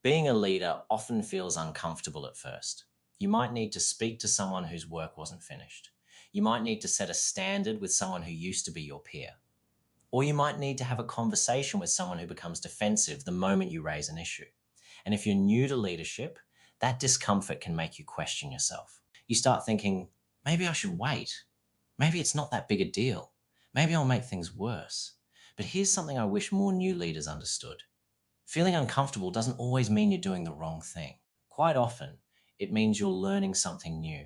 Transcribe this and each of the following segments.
Being a leader often feels uncomfortable at first. You might need to speak to someone whose work wasn't finished. You might need to set a standard with someone who used to be your peer. Or you might need to have a conversation with someone who becomes defensive the moment you raise an issue. And if you're new to leadership, that discomfort can make you question yourself. You start thinking, maybe I should wait. Maybe it's not that big a deal. Maybe I'll make things worse. But here's something I wish more new leaders understood. Feeling uncomfortable doesn't always mean you're doing the wrong thing. Quite often, it means you're learning something new.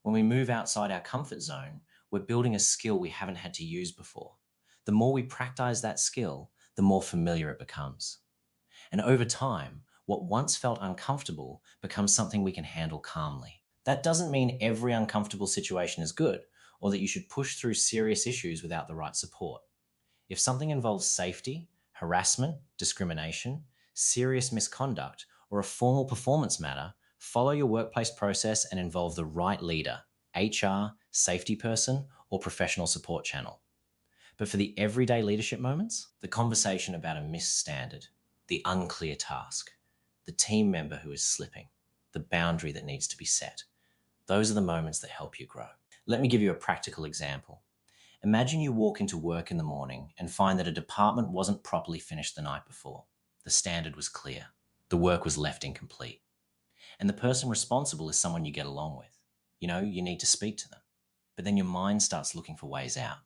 When we move outside our comfort zone, we're building a skill we haven't had to use before. The more we practice that skill, the more familiar it becomes. And over time, what once felt uncomfortable becomes something we can handle calmly. That doesn't mean every uncomfortable situation is good, or that you should push through serious issues without the right support. If something involves safety, harassment, discrimination, serious misconduct, or a formal performance matter, follow your workplace process and involve the right leader, HR, safety person, or professional support channel. But for the everyday leadership moments, the conversation about a missed standard, the unclear task, the team member who is slipping, the boundary that needs to be set, those are the moments that help you grow. Let me give you a practical example. Imagine you walk into work in the morning and find that a department wasn't properly finished the night before. The standard was clear. The work was left incomplete. And the person responsible is someone you get along with. You need to speak to them. But then your mind starts looking for ways out.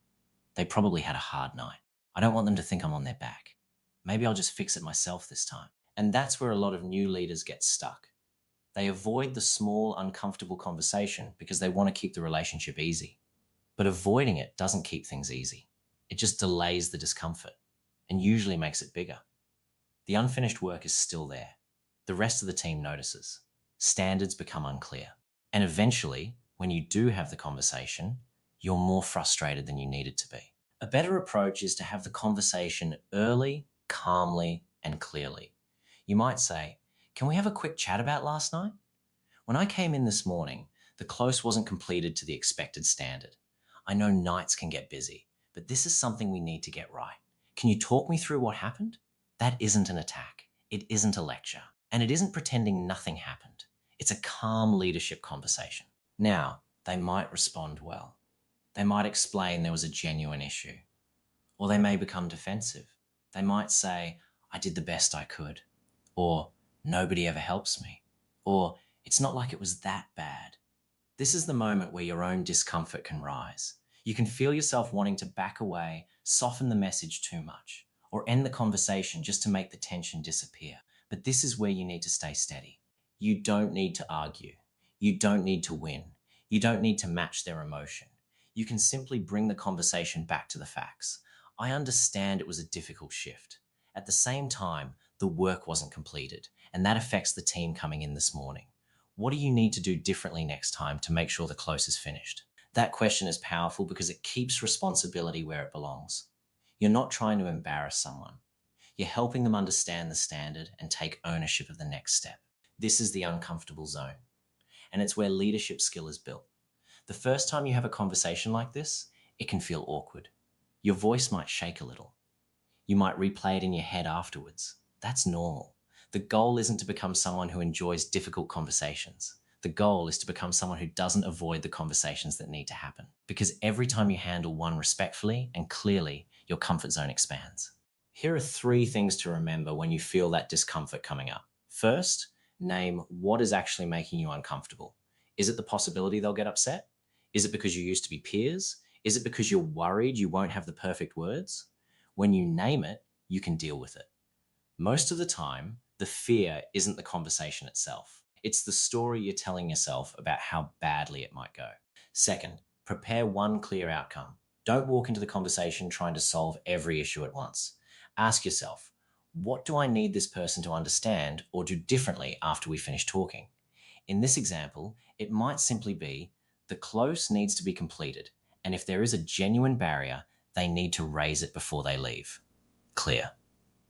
They probably had a hard night. I don't want them to think I'm on their back. Maybe I'll just fix it myself this time. And that's where a lot of new leaders get stuck. They avoid the small, uncomfortable conversation because they want to keep the relationship easy. But avoiding it doesn't keep things easy. It just delays the discomfort and usually makes it bigger. The unfinished work is still there. The rest of the team notices. Standards become unclear. And eventually, when you do have the conversation, you're more frustrated than you needed to be. A better approach is to have the conversation early, calmly, and clearly. You might say, "Can we have a quick chat about last night? When I came in this morning, the close wasn't completed to the expected standard. I know nights can get busy, but this is something we need to get right. Can you talk me through what happened?" That isn't an attack. It isn't a lecture. And it isn't pretending nothing happened. It's a calm leadership conversation. Now, they might respond well. They might explain there was a genuine issue. Or they may become defensive. They might say, "I did the best I could." Or, "Nobody ever helps me." Or, "It's not like it was that bad." This is the moment where your own discomfort can rise. You can feel yourself wanting to back away, soften the message too much, or end the conversation just to make the tension disappear. But this is where you need to stay steady. You don't need to argue. You don't need to win. You don't need to match their emotion. You can simply bring the conversation back to the facts. "I understand it was a difficult shift. At the same time, the work wasn't completed, and that affects the team coming in this morning. What do you need to do differently next time to make sure the close is finished?" That question is powerful because it keeps responsibility where it belongs. You're not trying to embarrass someone. You're helping them understand the standard and take ownership of the next step. This is the uncomfortable zone, and it's where leadership skill is built. The first time you have a conversation like this, it can feel awkward. Your voice might shake a little. You might replay it in your head afterwards. That's normal. The goal isn't to become someone who enjoys difficult conversations. The goal is to become someone who doesn't avoid the conversations that need to happen. Because every time you handle one respectfully and clearly, your comfort zone expands. Here are 3 things to remember when you feel that discomfort coming up. First, name what is actually making you uncomfortable. Is it the possibility they'll get upset? Is it because you used to be peers? Is it because you're worried you won't have the perfect words? When you name it, you can deal with it. Most of the time, the fear isn't the conversation itself. It's the story you're telling yourself about how badly it might go. Second, prepare one clear outcome. Don't walk into the conversation trying to solve every issue at once. Ask yourself, what do I need this person to understand or do differently after we finish talking? In this example, it might simply be, the close needs to be completed, and if there is a genuine barrier, they need to raise it before they leave. Clear,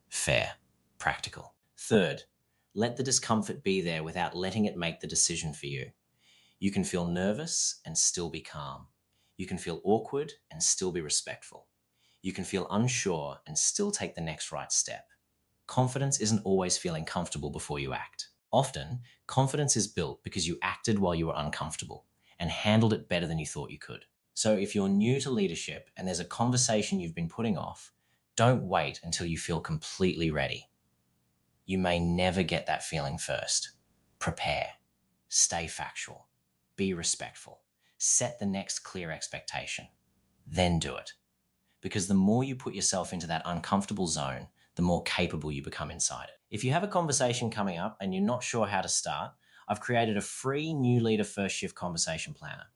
fair, practical. Third, let the discomfort be there without letting it make the decision for you. You can feel nervous and still be calm. You can feel awkward and still be respectful. You can feel unsure and still take the next right step. Confidence isn't always feeling comfortable before you act. Often, confidence is built because you acted while you were uncomfortable and handled it better than you thought you could. So if you're new to leadership and there's a conversation you've been putting off, don't wait until you feel completely ready. You may never get that feeling first. Prepare. Stay factual. Be respectful. Set the next clear expectation. Then do it. Because the more you put yourself into that uncomfortable zone, the more capable you become inside it. If you have a conversation coming up and you're not sure how to start, I've created a free New Leader First Shift conversation planner.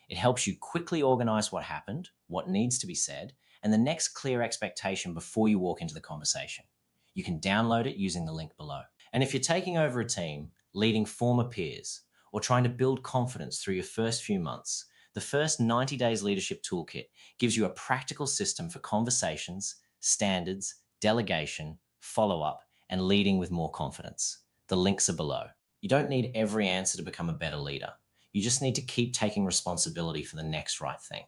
It helps you quickly organize what happened, what needs to be said, and the next clear expectation before you walk into the conversation. You can download it using the link below. And if you're taking over a team, leading former peers, or trying to build confidence through your first few months, the first 90 Days Leadership Toolkit gives you a practical system for conversations, standards, delegation, follow-up, and leading with more confidence. The links are below. You don't need every answer to become a better leader. You just need to keep taking responsibility for the next right thing.